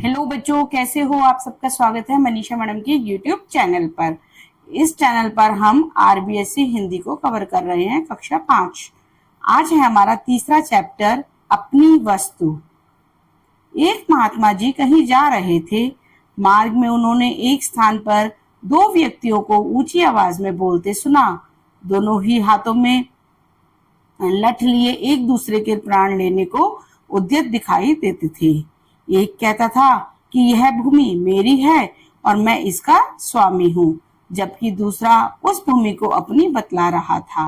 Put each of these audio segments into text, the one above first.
Hello बच्चों, कैसे हो आप? सबका स्वागत है मनीषा मैडम के यूट्यूब चैनल पर। इस चैनल पर हम आरबीएससी हिंदी को कवर कर रहे हैं, कक्षा 5। आज है हमारा तीसरा चैप्टर, अपनी वस्तु। एक महात्मा जी कहीं जा रहे थे। मार्ग में उन्होंने एक स्थान पर दो व्यक्तियों को ऊंची आवाज में बोलते सुना। दोनों ही हाथों में लठ लिए एक दूसरे के प्राण लेने को उद्यत दिखाई देते थे। एक कहता था कि यह भूमि मेरी है और मैं इसका स्वामी हूँ, जबकि दूसरा उस भूमि को अपनी बतला रहा था।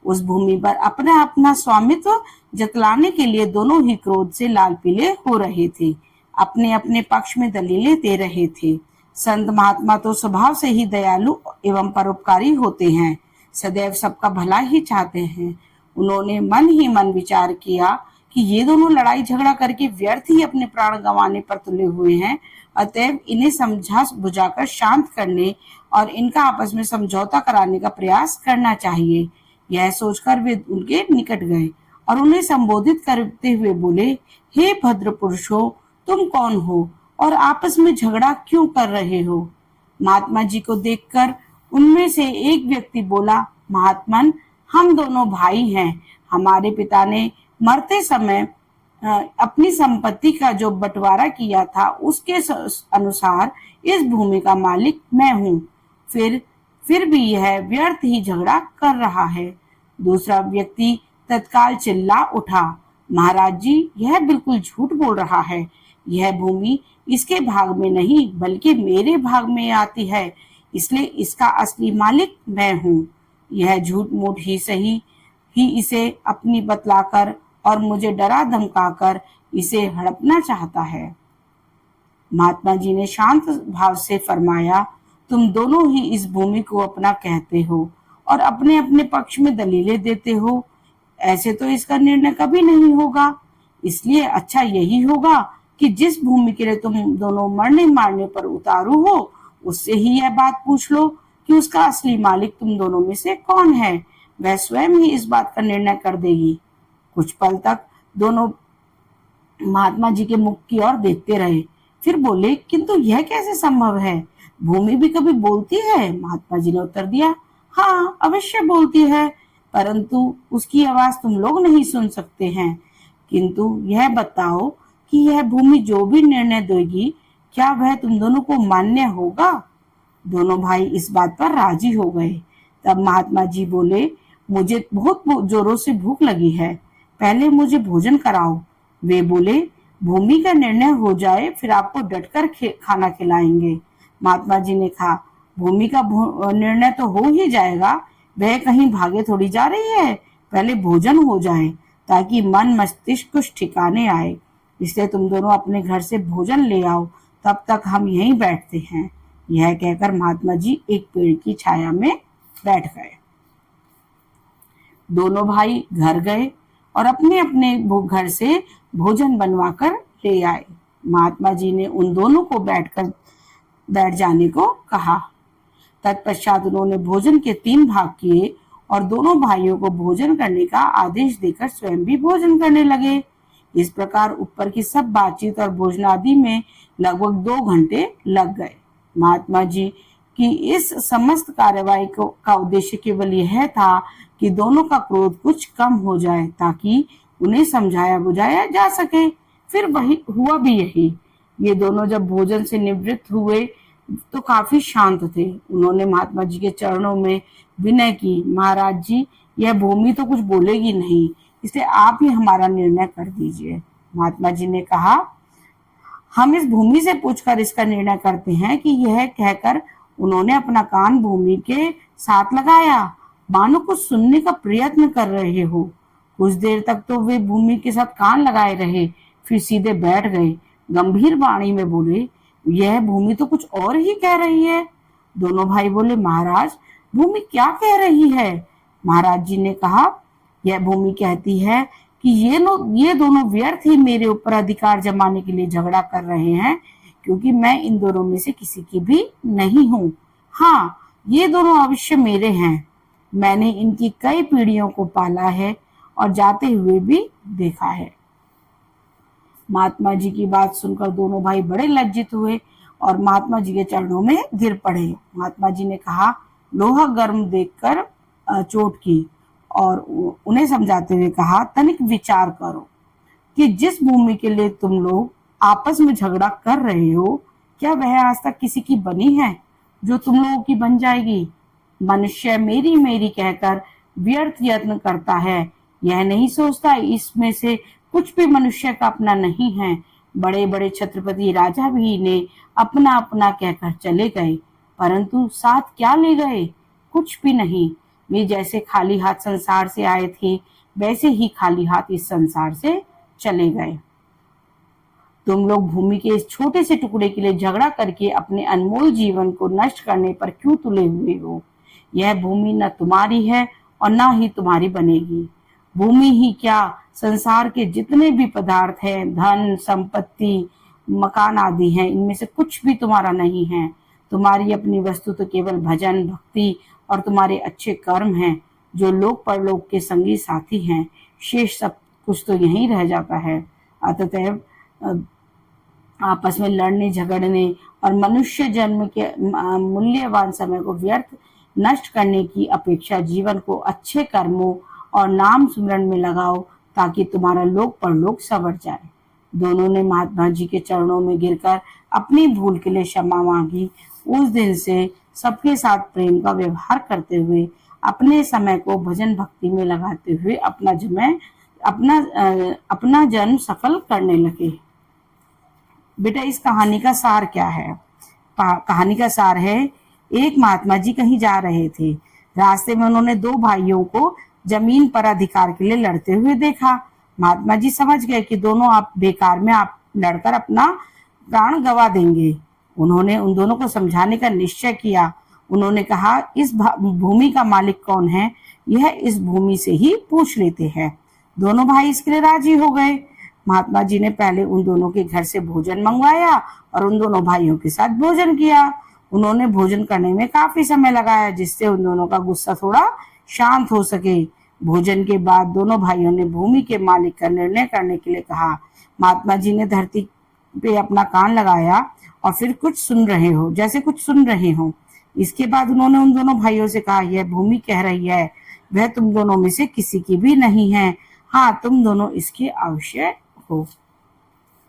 उस भूमि पर अपना अपना स्वामित्व जतलाने के लिए दोनों ही क्रोध से लाल पीले हो रहे थे, अपने अपने पक्ष में दलीलें दे रहे थे। संत महात्मा तो स्वभाव से ही दयालु एवं परोपकारी होते हैं, सदैव सबका भला ही चाहते हैं। उन्होंने मन ही मन विचार किया कि ये दोनों लड़ाई झगड़ा करके व्यर्थ ही अपने प्राण गंवाने पर तुले हुए हैं, अतएव इन्हें समझा बुझाकर शांत करने और इनका आपस में समझौता कराने का प्रयास करना चाहिए। यह सोचकर वे उनके निकट गए और उन्हें संबोधित करते हुए बोले, हे भद्र पुरुषों, तुम कौन हो और आपस में झगड़ा क्यों कर रहे हो? महात्मा जी को देखकर उनमें से एक व्यक्ति बोला, महात्मन, हम दोनों भाई हैं। हमारे पिता ने मरते समय अपनी संपत्ति का जो बंटवारा किया था उसके अनुसार इस भूमि का मालिक मैं हूँ। फिर भी यह व्यर्थ ही झगड़ा कर रहा है। दूसरा व्यक्ति तत्काल चिल्ला उठा, महाराज जी, यह बिल्कुल झूठ बोल रहा है। यह भूमि इसके भाग में नहीं बल्कि मेरे भाग में आती है, इसलिए इसका असली मालिक मैं हूँ। यह झूठ मूठ ही सही ही इसे अपनी बतलाकर और मुझे डरा धमकाकर इसे हड़पना चाहता है। महात्मा जी ने शांत भाव से फरमाया, तुम दोनों ही इस भूमि को अपना कहते हो और अपने अपने पक्ष में दलीलें देते हो। ऐसे तो इसका निर्णय कभी नहीं होगा। इसलिए अच्छा यही होगा कि जिस भूमि के लिए तुम दोनों मरने मारने पर उतारू हो उससे ही यह बात पूछ लो कि उसका असली मालिक तुम दोनों में से कौन है। वह स्वयं ही इस बात का निर्णय कर देगी। कुछ पल तक दोनों महात्मा जी के मुख की ओर देखते रहे, फिर बोले, किंतु यह कैसे संभव है? भूमि भी कभी बोलती है? महात्मा जी ने उत्तर दिया, हाँ, अवश्य बोलती है, परंतु उसकी आवाज तुम लोग नहीं सुन सकते हैं। किंतु यह बताओ कि यह भूमि जो भी निर्णय देगी, क्या वह तुम दोनों को मान्य होगा? दोनों भाई इस बात पर राजी हो गए। तब महात्मा जी बोले, मुझे बहुत जोरों से भूख लगी है, पहले मुझे भोजन कराओ। वे बोले, भूमि का निर्णय हो जाए फिर आपको डटकर खाना खिलाएंगे। महात्मा जी ने कहा, भूमि का निर्णय तो हो ही जाएगा, वह कहीं भागे थोड़ी जा रही है। पहले भोजन हो जाए ताकि मन मस्तिष्क कुछ ठिकाने आए, इसलिए तुम दोनों अपने घर से भोजन ले आओ, तब तक हम यहीं बैठते हैं। यह कहकर महात्मा जी एक पेड़ की छाया में बैठ गए। दोनों भाई घर गए और अपने अपने घर से भोजन बनवाकर ले आए। महात्मा जी ने उन दोनों को बैठ जाने को कहा। तत्पश्चात उन्होंने भोजन के 3 भाग किए और दोनों भाइयों को भोजन करने का आदेश देकर स्वयं भी भोजन करने लगे। इस प्रकार ऊपर की सब बातचीत और भोजनादि में लगभग 2 घंटे लग गए। महात्मा जी की इस समस्त कार्यवाही का उद्देश्य केवल यह था कि दोनों का क्रोध कुछ कम हो जाए ताकि उन्हें समझाया बुझाया जा सके। फिर वही हुआ भी यही। ये दोनों जब भोजन से निवृत्त हुए तो काफी शांत थे। उन्होंने महात्मा जी के चरणों में विनय की, महाराज जी, यह भूमि तो कुछ बोलेगी नहीं, इसलिए आप ही हमारा निर्णय कर दीजिए। महात्मा जी ने कहा, हम इस भूमि से पूछकर इसका निर्णय करते हैं कि यह कहकर उन्होंने अपना कान भूमि के साथ लगाया, मानो कुछ सुनने का प्रयत्न कर रहे हो। कुछ देर तक तो वे भूमि के साथ कान लगाए रहे, फिर सीधे बैठ गए। गंभीर वाणी में बोले, यह भूमि तो कुछ और ही कह रही है। दोनों भाई बोले, महाराज, भूमि क्या कह रही है? महाराज जी ने कहा, यह भूमि कहती है कि ये दोनों व्यर्थ ही मेरे ऊपर अधिकार जमाने के लिए झगड़ा कर रहे हैं, क्योंकि मैं इन दोनों में से किसी की भी नहीं हूँ। हाँ, ये दोनों अवश्य मेरे हैं। मैंने इनकी कई पीढ़ियों को पाला है और जाते हुए भी देखा है। महात्मा जी की बात सुनकर दोनों भाई बड़े लज्जित हुए और महात्मा जी के चरणों में गिर पड़े। महात्मा जी ने कहा, लोहा गर्म देखकर चोट की, और उन्हें समझाते हुए कहा, तनिक विचार करो कि जिस भूमि के लिए तुम लोग आपस में झगड़ा कर रहे हो, क्या वह आज तक किसी की बनी है जो तुम लोगों की बन जाएगी? मनुष्य मेरी मेरी कहकर व्यर्थ यत्न करता है, यह नहीं सोचता इसमें से कुछ भी मनुष्य का अपना नहीं है। बड़े बड़े छत्रपति राजा भी ने अपना अपना कहकर चले गए, परंतु साथ क्या ले गए? कुछ भी नहीं। वे जैसे खाली हाथ संसार से आए थे, वैसे ही खाली हाथ इस संसार से चले गए। तुम लोग भूमि के इस छोटे से टुकड़े के लिए झगड़ा करके अपने अनमोल जीवन को नष्ट करने पर क्यों तुले हुए हो? यह भूमि न तुम्हारी है और न ही तुम्हारी बनेगी। भूमि ही क्या, संसार के जितने भी पदार्थ हैं, धन संपत्ति मकान आदि हैं, इनमें से कुछ भी तुम्हारा नहीं है। तुम्हारी अपनी वस्तु तो केवल भजन भक्ति और तुम्हारे अच्छे कर्म हैं, जो लोक परलोक के संगी साथी हैं। शेष सब कुछ तो यहीं रह जाता है। अतएव आपस में लड़ने झगड़ने और मनुष्य जन्म के मूल्यवान समय को व्यर्थ नष्ट करने की अपेक्षा जीवन को अच्छे कर्मों और नाम सुमरण में लगाओ, ताकि तुम्हारा लोक परलोक संवर जाए। दोनों ने महात्मा जी के चरणों में गिरकर अपनी भूल के लिए क्षमा मांगी। उस दिन से सबके साथ प्रेम का व्यवहार करते हुए, अपने समय को भजन भक्ति में लगाते हुए अपना जन्म सफल करने लगे। बेटा, इस कहानी का सार क्या है? कहानी का सार है, एक महात्मा जी कहीं जा रहे थे। रास्ते में उन्होंने दो भाइयों को जमीन पर अधिकार के लिए लड़ते हुए देखा। महात्मा जी समझ गए कि दोनों आप बेकार में आप लड़कर अपना प्राण गंवा देंगे। उन्होंने उन दोनों को समझाने का निश्चय किया। उन्होंने कहा, इस भूमि का मालिक कौन है, यह इस भूमि से ही पूछ लेते हैं। दोनों भाई इसके लिए राजी हो गए। महात्मा जी ने पहले उन दोनों के घर से भोजन मंगवाया और उन दोनों भाइयों के साथ भोजन किया। उन्होंने भोजन करने में काफी समय लगाया, जिससे उन दोनों का गुस्सा थोड़ा शांत हो सके। भोजन के बाद दोनों भाइयों ने भूमि के मालिक का निर्णय करने के लिए कहा। महात्मा जी ने धरती पे अपना कान लगाया और फिर कुछ सुन रहे हो। इसके बाद उन्होंने उन दोनों भाइयों से कहा, यह भूमि कह रही है, वह तुम दोनों में से किसी की भी नहीं है। हाँ, तुम दोनों इसके आवश्यक हो।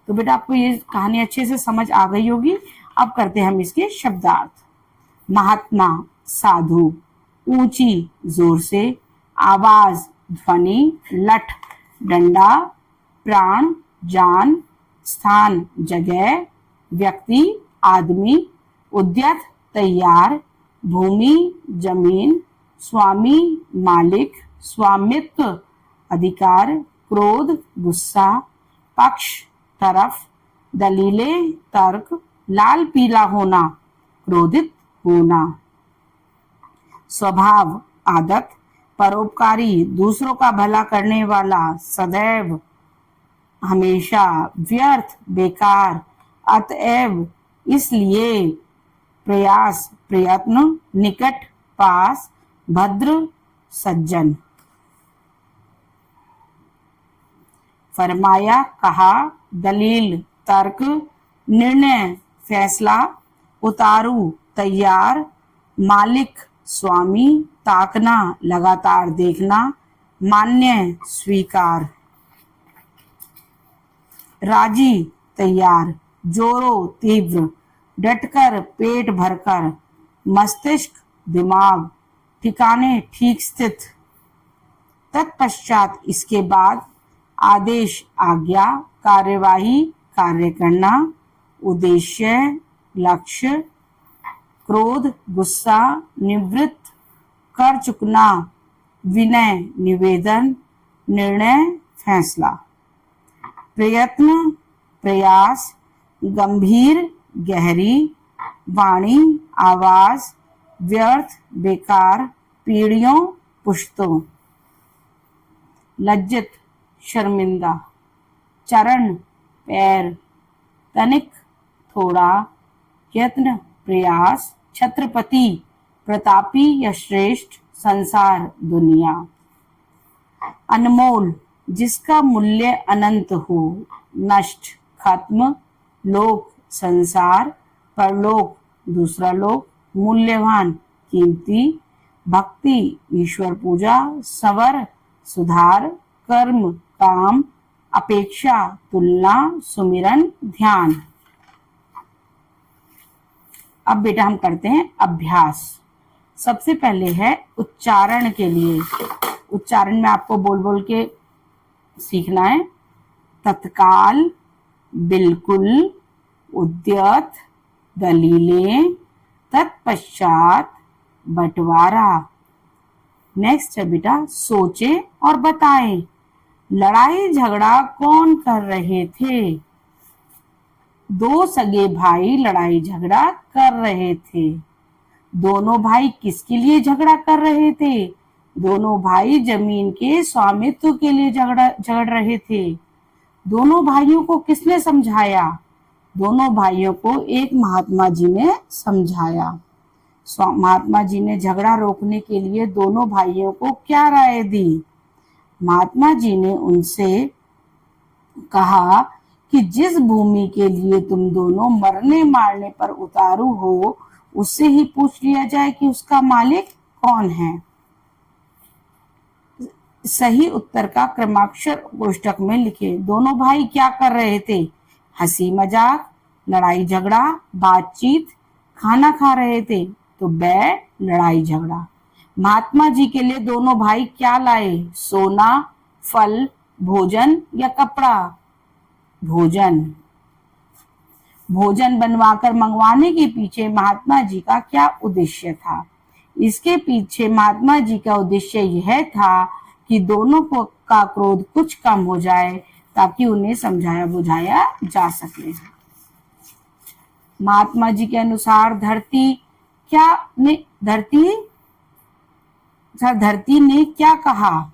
तो बेटा, आपको ये कहानी अच्छे से समझ आ गई होगी। अब करते हैं हम इसके शब्दार्थ। महात्मा, साधु, ऊंची जोर से, आवाज ध्वनि, लठ डंडा, प्राण जान, स्थान जगह, व्यक्ति आदमी, उद्यत तैयार, भूमि जमीन, स्वामी मालिक, स्वामित्व अधिकार, क्रोध गुस्सा, पक्ष तरफ, दलीलें तर्क, लाल पीला होना क्रोधित होना, स्वभाव आदत, परोपकारी दूसरों का भला करने वाला, सदैव हमेशा, व्यर्थ बेकार, अतएव इसलिए, प्रयास प्रयत्न, निकट पास, भद्र सज्जन। फरमाया कहा, दलील तर्क, निर्णय फैसला, उतारू तैयार, मालिक स्वामी, ताकना लगातार देखना, मान्य स्वीकार, राजी तैयार, जोरो तीव्र, डटकर पेट भरकर, मस्तिष्क दिमाग, ठिकाने ठीक स्थित। तत्पश्चात इसके बाद आदेश आज्ञा, कार्यवाही कार्य करना, उद्देश्य लक्ष्य, क्रोध गुस्सा निवृत्त, कर चुकना, विनय निवेदन, निर्णय फैसला, प्रयत्न प्रयास, गंभीर गहरी, वाणी आवाज, व्यर्थ बेकार, पीढ़ियों पुश्तों, लज्जित शर्मिंदा, चरण पैर, तनिक थोड़ा, यत्न प्रयास, छत्रपति प्रतापी या श्रेष्ठ, संसार दुनिया, अनमोल जिसका मूल्य अनंत हो, नष्ट, खत्म, लोक, संसार, परलोक, दूसरा लोक, मूल्यवान, कीमती, भक्ति, ईश्वर पूजा, सवर, सुधार, कर्म, काम, अपेक्षा, तुलना, सुमिरन, ध्यान। अब बेटा हम करते हैं अभ्यास। सबसे पहले है उच्चारण के लिए। उच्चारण में आपको बोल बोल के सीखना है। तत्काल, बिल्कुल, उद्यत, दलीलें, तत्पश्चात, बंटवारा। नेक्स्ट है बेटा सोचे और बताएं। लड़ाई झगड़ा कौन कर रहे थे? दो सगे भाई लड़ाई झगड़ा कर रहे थे। दोनों भाई किसके लिए झगड़ा कर रहे थे? दोनों भाई जमीन के स्वामित्व के लिए झगड़ रहे थे। दोनों भाइयों को किसने समझाया? दोनों भाइयों को एक महात्मा जी ने समझाया। महात्मा जी ने झगड़ा रोकने के लिए दोनों भाइयों को क्या राय दी? महात्मा जी ने उनसे कहा कि जिस भूमि के लिए तुम दोनों मरने मारने पर उतारू हो, उससे ही पूछ लिया जाए कि उसका मालिक कौन है। सही उत्तर का क्रमाक्षर कोष्टक में लिखे। दोनों भाई क्या कर रहे थे? हंसी मजाक, लड़ाई झगड़ा, बातचीत, खाना खा रहे थे। तो बै लड़ाई झगड़ा। महात्मा जी के लिए दोनों भाई क्या लाए? सोना, फल, भोजन या कपड़ा? भोजन। भोजन बनवाकर मंगवाने के पीछे महात्मा जी का क्या उद्देश्य था? इसके पीछे महात्मा जी का उद्देश्य यह था कि दोनों को का क्रोध कुछ कम हो जाए, ताकि उन्हें समझाया बुझाया जा सके। महात्मा जी के अनुसार धरती ने क्या कहा?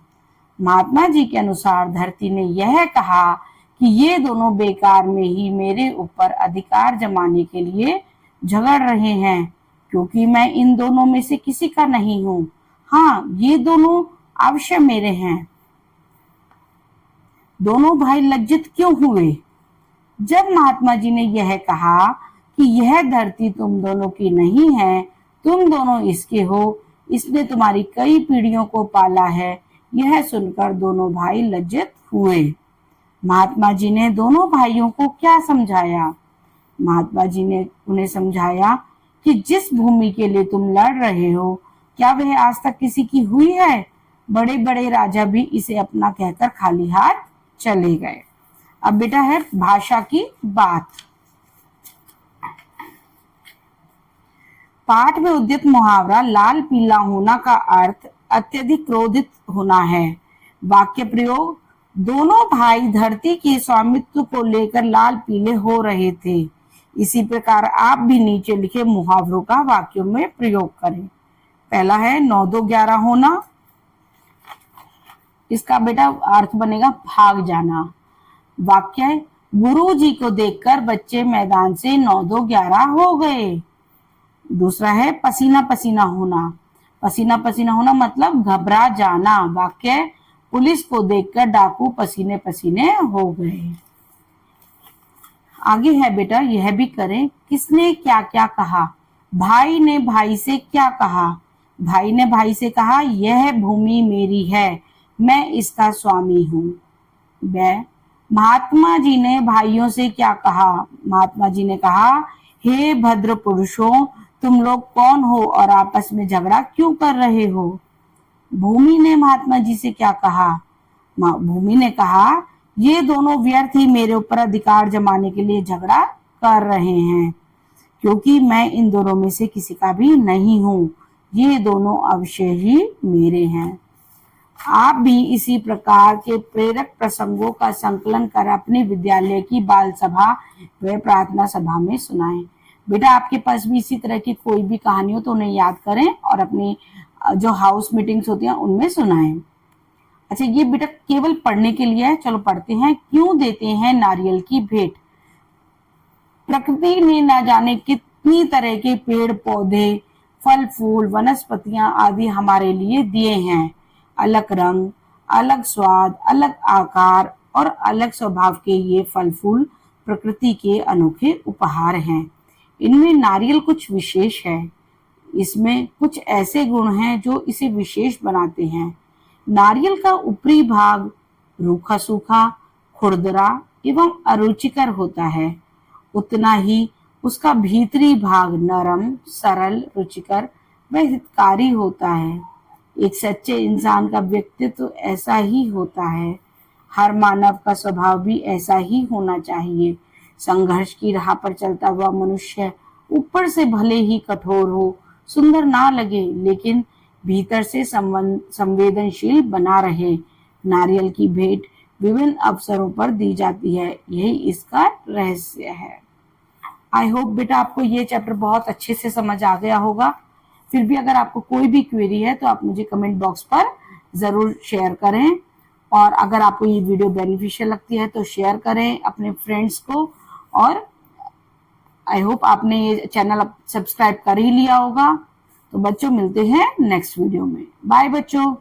महात्मा जी के अनुसार धरती ने यह कहा कि ये दोनों बेकार में ही मेरे ऊपर अधिकार जमाने के लिए झगड़ रहे हैं, क्योंकि मैं इन दोनों में से किसी का नहीं हूँ। हाँ, ये दोनों अवश्य मेरे हैं। दोनों भाई लज्जित क्यों हुए? जब महात्मा जी ने यह कहा कि यह धरती तुम दोनों की नहीं है, तुम दोनों इसके हो, इसने तुम्हारी कई पीढ़ियों को पाला है, यह सुनकर दोनों भाई लज्जित हुए। महात्मा जी ने दोनों भाइयों को क्या समझाया? महात्मा जी ने उन्हें समझाया कि जिस भूमि के लिए तुम लड़ रहे हो, क्या वह आज तक किसी की हुई है? बड़े बड़े राजा भी इसे अपना कहकर खाली हाथ चले गए। अब बेटा है भाषा की बात। पाठ में उद्यत मुहावरा लाल पीला होना का अर्थ अत्यधिक क्रोधित होना है। वाक्य प्रयोग, दोनों भाई धरती के स्वामित्व को लेकर लाल पीले हो रहे थे। इसी प्रकार आप भी नीचे लिखे मुहावरों का वाक्यों में प्रयोग करें। पहला है 9-2-11 होना। इसका बेटा अर्थ बनेगा भाग जाना। वाक्य है, गुरु जी को देखकर बच्चे मैदान से 9-2-11 हो गए। दूसरा है पसीना पसीना होना। पसीना पसीना होना मतलब घबरा जाना। वाक्य, पुलिस को देखकर डाकू पसीने पसीने हो गए। आगे है बेटा यह भी करें, किसने क्या क्या कहा? भाई ने भाई से क्या कहा? भाई ने भाई से कहा, यह भूमि मेरी है, मैं इसका स्वामी हूँ। महात्मा जी ने भाइयों से क्या कहा? महात्मा जी ने कहा, हे भद्र पुरुषों, तुम लोग कौन हो और आपस में झगड़ा क्यों कर रहे हो? भूमि ने महात्मा जी से क्या कहा? भूमि ने कहा, ये दोनों व्यर्थ ही मेरे ऊपर अधिकार जमाने के लिए झगड़ा कर रहे हैं, क्योंकि मैं इन दोनों में से किसी का भी नहीं हूँ। ये दोनों अवश्य ही मेरे हैं। आप भी इसी प्रकार के प्रेरक प्रसंगों का संकलन कर अपने विद्यालय की बाल सभा व प्रार्थना सभा में सुनाएं। बेटा आपके पास भी इसी तरह की कोई भी कहानी हो तो उन्हें याद करें और अपनी जो हाउस मीटिंग्स होती हैं उनमें सुनाएं। अच्छा, ये बेटा केवल पढ़ने के लिए है। चलो पढ़ते हैं। क्यों देते हैं नारियल की भेंट? प्रकृति ने न जाने कितनी तरह के पेड़ पौधे, फल फूल, वनस्पतियां आदि हमारे लिए दिए हैं। अलग रंग, अलग स्वाद, अलग आकार और अलग स्वभाव के ये फल फूल प्रकृति के अनोखे उपहार हैं। इनमें नारियल कुछ विशेष है। इसमें कुछ ऐसे गुण हैं जो इसे विशेष बनाते हैं। नारियल का ऊपरी भाग रूखा सूखा, खुरदरा एवं अरुचिकर होता है। उतना ही उसका भीतरी भाग नरम, सरल, रुचिकर व हितकारी होता है। एक सच्चे इंसान का व्यक्तित्व ऐसा ही होता है। हर मानव का स्वभाव भी ऐसा ही होना चाहिए। संघर्ष की राह पर चलता हुआ मनुष्य ऊपर से भले ही कठोर हो, सुंदर ना लगे, लेकिन भीतर से संवेदनशील बना रहे। नारियल की भेंट विभिन्न अवसरों पर दी जाती है, यही इसका रहस्य है। आई होप बेटा आपको ये चैप्टर बहुत अच्छे से समझ आ गया होगा। फिर भी अगर आपको कोई भी क्वेरी है तो आप मुझे कमेंट बॉक्स पर जरूर शेयर करें, और अगर आपको ये वीडियो बेनिफिशियल लगती है तो शेयर करें अपने फ्रेंड्स को। और आई होप आपने ये चैनल सब्सक्राइब कर ही लिया होगा। तो बच्चों मिलते हैं नेक्स्ट वीडियो में। बाय बच्चों।